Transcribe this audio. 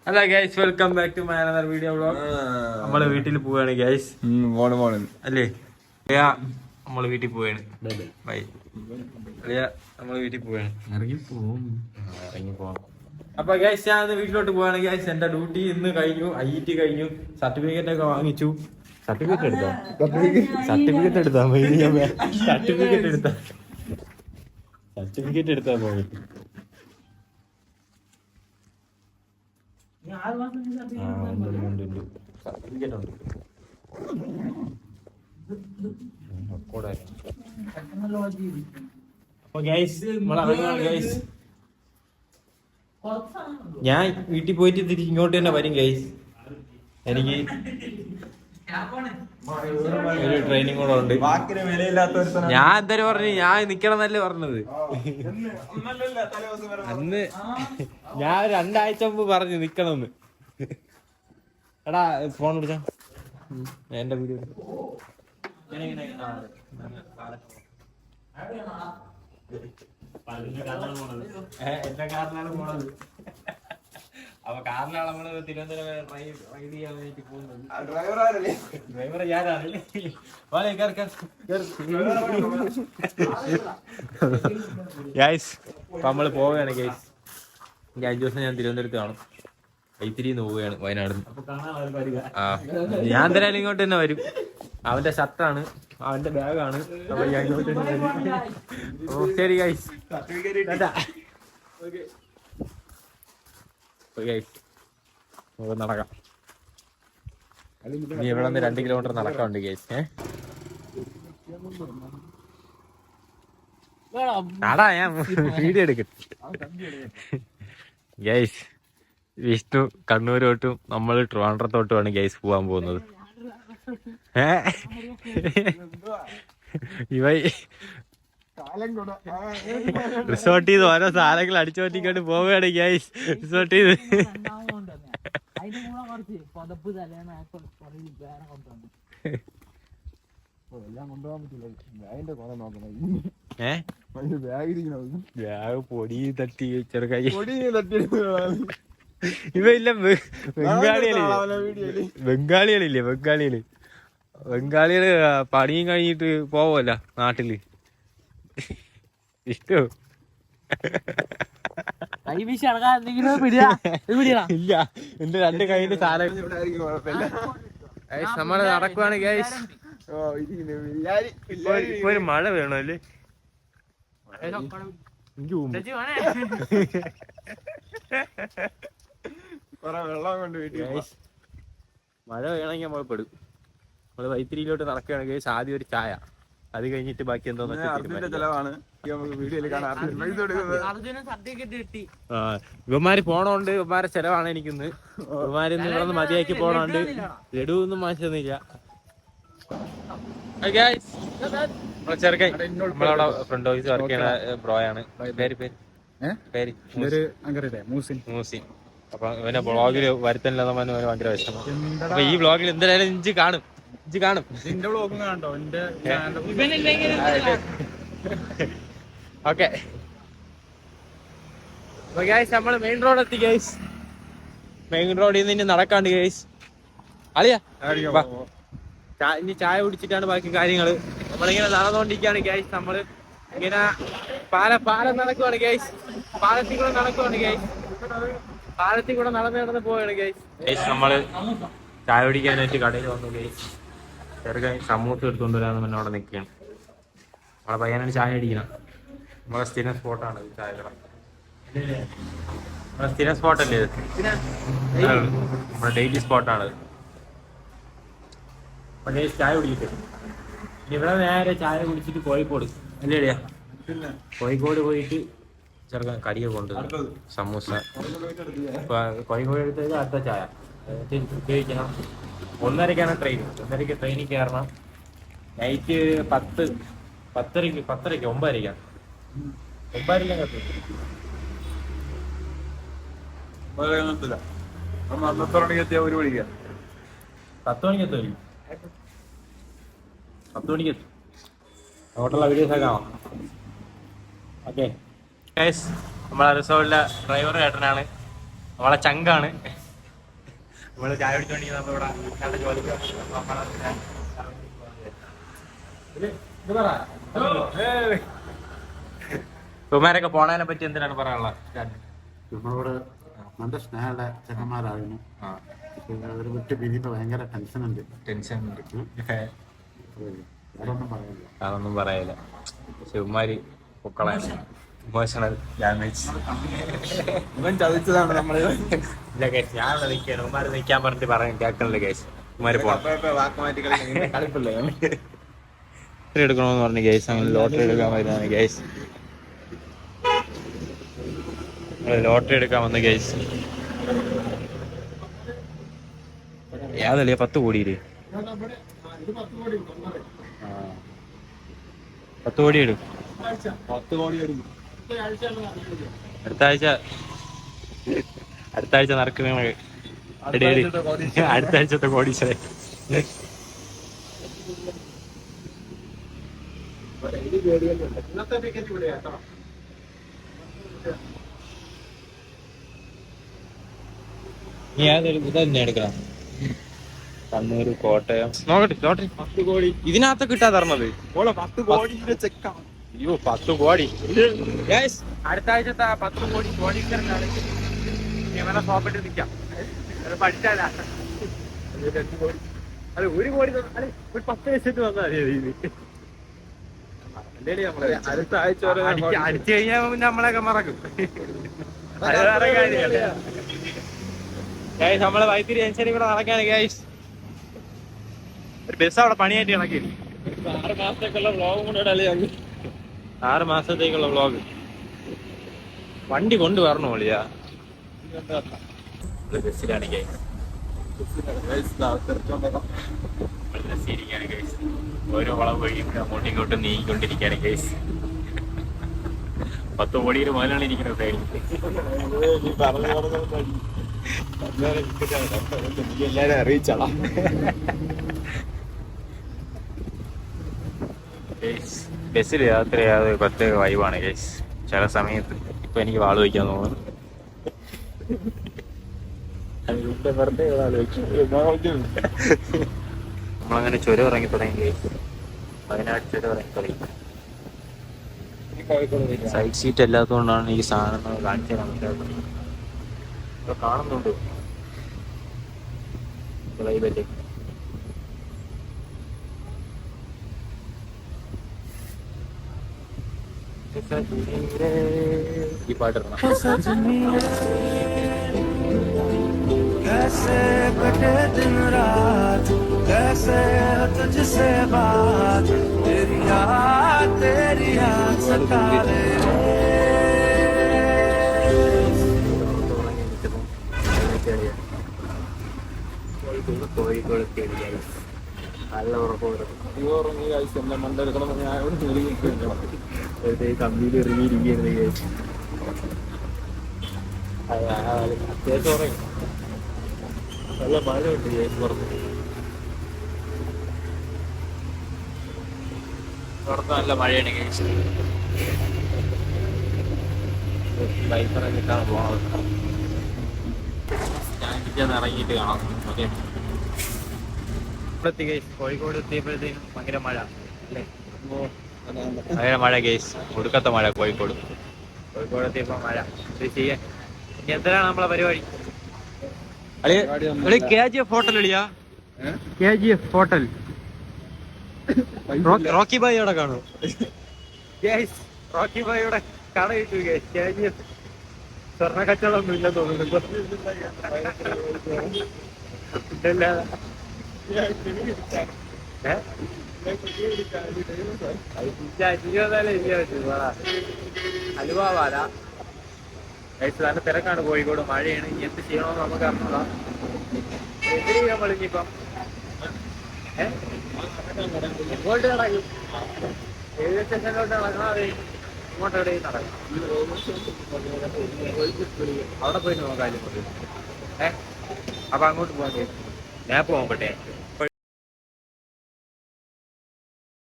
Hello guys, welcome back to my another video vlog. നമ്മള് വീട്ടിൽ പോവാണ് ഗൈസ്. അല്ലേ നമ്മള് വീട്ടിൽ പോവാണ്. ബൈ. നമ്മള് വീട്ടിൽ പോവാണ്. ഇറങ്ങി പോവാം. അപ്പൊ ഗൈസ്, ഞാൻ വീട്ടിലോട്ട് പോവാണ് ഗൈസ്. എന്റെ ഡ്യൂട്ടി ഇന്ന് കഴിഞ്ഞു. IET കഴിഞ്ഞു. സർട്ടിഫിക്കറ്റ് ഒക്കെ വാങ്ങിച്ചു. സർട്ടിഫിക്കറ്റ് എടുത്താ പോയി. സർട്ടിഫിക്കറ്റ് ഉണ്ട്. ഞാൻ വീട്ടിൽ പോയിട്ട് തിരിച്ച് ഇങ്ങോട്ട് തന്നെ വരും ഗൈസ്. എനിക്ക് ഒരു ട്രെയിനിങ് കൂടെ ഉണ്ട്. ഞാൻ എന്തായാലും പറഞ്ഞു, ഞാൻ നിക്കണമെന്നല്ലേ പറഞ്ഞത്. അന്ന് ഞാൻ 2 ആഴ്ച മുമ്പ് പറഞ്ഞു നിക്കണമെന്ന്. എടാ ഫോൺ വിളിച്ചാ എന്റെ വീഡിയോ എന്റെ കാറിനാണ് പോണത്. അപ്പൊ കാറിനാണ് നമ്മള് തിരുവനന്തപുരം റൈഡ് ചെയ്യാൻ വേണ്ടി പോകുന്നത്. ഡ്രൈവർ ഞാനാണ്. ഗൈസ്, അപ്പൊ നമ്മള് പോവുകയാണ് ഗൈസ്. ഇനി 5 ദിവസം ഞാൻ തിരുവനന്തപുരത്ത് കാണും. വൈത്തിരിന്ന് പോവുകയാണ്, വയനാട്. ഞാൻ എന്തായാലും ഇങ്ങോട്ട് തന്നെ വരും. അവന്റെ ഷർട്ടാണ്, അവന്റെ ബാഗാണ്. അപ്പൊ ഞാൻ ഇങ്ങോട്ട് തന്നെ വരും. ശരി ഗൈസ്, നടക്കാം. ഇനി ഇവിടെ നിന്ന് 2 കിലോമീറ്റർ നടക്കാറുണ്ട് ഗൈസ്. നടാ, ഞാൻ വീഡിയോ എടുക്കട്ടെ ഗൈസ്. വിഷ്ണു കണ്ണൂരോട്ടും നമ്മൾ ട്രിവാൻഡ്രത്തോട്ടുമാണ് ഗൈസ് പോവാൻ പോകുന്നത്. ഇവ റിസോർട്ട് ചെയ്ത് ഓരോ സാധനങ്ങൾ അടിച്ചു പറ്റിക്കൊണ്ട് പോവുകയാണ് ഗൈസ്. റിസോർട്ട് ചെയ്ത് ബാഗ് പൊടി തട്ടി ചെറുക്കായി. ഇവയില്ല ബംഗാളികളില്ലേ, ബംഗാളികള് പണിയും കഴിഞ്ഞിട്ട് പോവല്ല നാട്ടില്. ഇഷ്ടോ ഇല്ല, എന്റെ 2 കൈയില് സാധനം. നമ്മള് നടക്കുവാണ് ഗൈസ്. ഇപ്പൊ ഒരു മഴ വേണല്ലേ? മഴ വേണമെങ്കിൽ നമ്മൾ പെടും. നമ്മള് വൈത്തിരിയിലോട്ട് നടക്കുകയാണ് ഗൈസ്. ആദ്യം ഒരു ചായ, അത് കഴിഞ്ഞിട്ട് ബാക്കി എന്തോന്ന് ഇവന്മാര് പോണോണ്ട് ഇവന്മാരെ ചെലവാണ് എനിക്കിന്ന്. ഇവന്മാരിന്ന് ഇവിടെ മതിയാക്കി പോണോണ്ട് ലഡുവൊന്നും വാങ്ങിച്ചൊന്നുമില്ല. ചെറുക്കൻ നമ്മളവിടെ ഫ്രണ്ട് ഓഫീസ് വർക്ക് ചെയ്യണ ബ്രോയാണ്. പേര് മൂസിൻ. അപ്പൊ ഇവനെ ബ്ലോഗില് വരുത്തനില്ലെന്ന് പറഞ്ഞ ഭയങ്കര വിഷമം. അപ്പൊ ഈ ബ്ലോഗിൽ എന്തായാലും ഇഞ്ച് കാണും. ഓക്കെ, നമ്മള് മെയിൻ റോഡ് എത്തി ഗൈസ്. മെയിൻ റോഡിൽ നിന്ന് ഇനി നടക്കാണ്ട് ഗൈസ്. അളിയാ ഇനി ചായ കുടിച്ചിട്ടാണ് ബാക്കി കാര്യങ്ങള്. നമ്മളിങ്ങനെ നടന്നുകൊണ്ടിരിക്കുകയാണ് ഗൈസ്. നമ്മള് ഇങ്ങനെ പാലം നടക്കുവാണ് ഗൈസ്. പാലത്തിൽ കൂടെ നടക്കുവാണ് ഗൈസ്. പാലത്തിൽ കൂടെ നടന്ന് പോവാണ് ഗൈസ്. നമ്മള് ചായ കുടിക്കാനായിട്ട് കടയിൽ വന്നു ഗൈസ്. ചെറുക്കൻ സമൂസ എടുത്തുകൊണ്ട് വരാന്ന് പിന്നെ അവിടെ നിൽക്കുകയാണ്. നമ്മളെ പയ്യനാണ് ചായ അടിക്കണം. നമ്മളെ സ്ഥിരം സ്പോട്ടാണ് ചായ കട. നമ്മളെ സ്ഥിരം സ്പോട്ടല്ലേ ഇത്? നമ്മുടെ ഡെയിലി സ്പോട്ടാണ്. അപ്പൊ ചായ കുടിച്ചിട്ട് ഇവിടെ നേരെ ചായ കുടിച്ചിട്ട് കോഴിക്കോട് അല്ലേടിയാ, കോഴിക്കോട് പോയിട്ട് ചെറുക്കൻ കരിയെ കൊണ്ട് സമൂസ. കോഴിക്കോട് എടുത്തത് അടുത്ത ചായ ഉപയോഗിക്കണം. 1:30ക്കാണ് ട്രെയിൻ. 1:30ക്ക് ട്രെയിനിൽ കയറണം. നൈറ്റ് 10:30 9:00 ഹോട്ടലിലെ വീഡിയോസ് ഒക്കെ കാണാം. ഓക്കെ, നമ്മളെ റിസോർട്ടിലെ ഡ്രൈവർ ചേട്ടനാണ്, നമ്മളെ ചങ്കാണ്. നമ്മള് ചായ കുടിച്ചോണ്ടെങ്കിൽ നമ്മളിവിടെ നല്ല ജോലിക്ക് കുമാരൊക്കെ പോണതിനെ പറ്റി എന്തിനാണ് പറയാനുള്ളത്? നമ്മളോട് നല്ല സ്നേഹമുള്ള ചെക്കന്മാരായിരുന്നു. ഒരു വിട്ട് പിരിയുമ്പോ ഭയങ്കര ടെൻഷൻ ഉണ്ട്. അതൊന്നും പറയില്ല. ശിവകുമാരി പൊക്കളാണ്. Emotional damage. ഇവൻ ചതിച്ചതാണ് നമ്മള്. ഇല്ല കേസ്, ഞാനുള്ള നിൽക്കുകയാണ്. ഉമ്മാര് നിൽക്കാൻ പറഞ്ഞിട്ട് പറയാൻ കേൾക്കണില്ല കേസ്. ഉമ്മാര് പോകണം എടുക്കണമെന്ന് പറഞ്ഞു കേസ്. അങ്ങനെ ലോട്ടറി എടുക്കാൻ വരുന്നതാണ് കേസ്. ലോട്ടറി എടുക്കാൻ വന്ന കേസ്. യാതല്ലേ 10 കോടിയില് 10 കോടി ഇടും. 10 കോടി എടുക്കും അടുത്ത ആഴ്ച നടക്കുന്ന അടുത്ത ആഴ്ചത്തെ കോടീശ്വരൻ. നീ ഇത് തന്നെ എടുക്കണം. കണ്ണൂർ, കോട്ടയം നോക്കട്ടെ. ലോട്ടറി 10 കോടി ഇതിനകത്ത് കിട്ടാതെ തരണത്. 10 കോടിയുടെ ചെക്കാണ്. അയ്യോ 10 കോടി. അടുത്ത ആഴ്ചത്തെ 10 കോടി കോടീശ്വരനാണ്. ഷോപ്പിട്ട് നിൽക്കാം. പഠിച്ചാലാ അത് 1 കോടി. അല്ലെ ഒരു 10 വെച്ചിട്ട് വന്നാൽ അടുത്ത ആഴ്ച അടിച്ചു കഴിഞ്ഞാൽ പിന്നെ നമ്മളെയൊക്കെ മറക്കും. അത് വേറെ കാര്യമല്ല. നമ്മളെ വൈത്തിരി ജംഗ്ഷനിൽ കൂടെ നടക്കാണ് ഗൈസ്. ഒരു ബസ് അവിടെ പണിയായിട്ട് കണക്കി 6 മാസത്തേക്കുള്ള വ്ളോഗും കൂടെ ഇടല്ലേ. 6 മാസത്തേക്കുള്ള വ്ളോഗ് വണ്ടി കൊണ്ടുവരണോ വിളിയാ. ബസ്സിലാണ് ഗൈസ്. ബസ്സിരിക്കാണ് ഗൈസ്. ഓരോ വളവ് കഴിയുമ്പോൾ അങ്ങോട്ടും ഇങ്ങോട്ടും നീങ്ങിക്കൊണ്ടിരിക്കുകയാണ് ഗൈസ്. 10 കോടിയുടെ മുതലാണ് ഇരിക്കുന്നത് സൈഡിൽ. എല്ലാരും അറിയിച്ചാളാ. ബസ്സിൽ യാത്ര ചെയ്യാതെ പ്രത്യേക വൈബാണ് ഗൈസ്. ചില സമയത്ത് ഇപ്പൊ എനിക്ക് വാള് വയ്ക്കാൻ തോന്നുന്നു. നമ്മളങ്ങനെ ചുരം ഇറങ്ങി തുടങ്ങി ഗൈസ്. വയനാട് ചുരം ഇറങ്ങി തുടങ്ങി. സൈഡ് സീറ്റ് അല്ലാത്തതുകൊണ്ടാണ് ഈ സാധനം കാണിച്ചു തരാൻ പറ്റാത്തത്. ഇപ്പൊ കാണുന്നുണ്ട് ലൈവല്ലേ. ഈ പാട്ടിടണം. कैसे कटे दिन रात, कैसे तुझसे बात, तेरी याद सतावे. കോഴിക്കോട് നല്ല ഉറങ്ങി കഴിച്ച് എന്നെ മണ്ടെടുക്കണമെന്ന് ഞാൻ കമ്പിയിൽ ഇറങ്ങിയിരിക്കുകയായിരുന്നു കഴിച്ച്. അത്യാവശ്യം ഉറങ്ങി. നല്ല മഴ ഉണ്ട് ചേച്ചി പുറത്ത്. പുറത്ത് നല്ല മഴയാണ് കഴിച്ച്. ബൈക്കിറങ്ങിയിട്ടാണ് പോണത്. ഞാൻ കിട്ടിയെന്ന് ഇറങ്ങിയിട്ട് കാണാം. ഓക്കെ, കോഴിക്കോട് എത്തിയപ്പോഴത്തേനും ഭയങ്കര മഴ അല്ലേ? ഭയങ്കര മഴ കേസ്. ഒടുക്കത്തെ മഴ കോഴിക്കോട് എത്തിയപ്പോ മഴ. ചെയ്യാൻ ഇനി എന്തിനാണ് നമ്മളെ പരിപാടി? KGF ഹോട്ടൽ എളിയാ. KGF ഹോട്ടൽ റോക്കി ഭായി അവിടെ കാണൂ. റോക്കി ഭായിയുടെ കട കിട്ടു. KGF സ്വർണ്ണ കച്ചവടം ഒന്നും ഇല്ലെന്ന് തോന്നുന്നു. അലുവാല നല്ല തിരക്കാണ് കോഴിക്കോട്. മഴയാണ്. ഇനി എന്ത് ചെയ്യണമെന്ന് നമുക്ക് അറിഞ്ഞൂടാ. എന്തിനു നമ്മളിനിപ്പം ഇങ്ങോട്ട് നടക്കും. റെയിൽവേ സ്റ്റേഷനിലോട്ട് നടക്കാതെ ഇങ്ങോട്ട് എവിടെയും നടക്കും. അവിടെ പോയിട്ട് നോക്കാലും അപ്പൊ അങ്ങോട്ട് പോകാൻ മാപ്പ് നോക്കട്ടെ.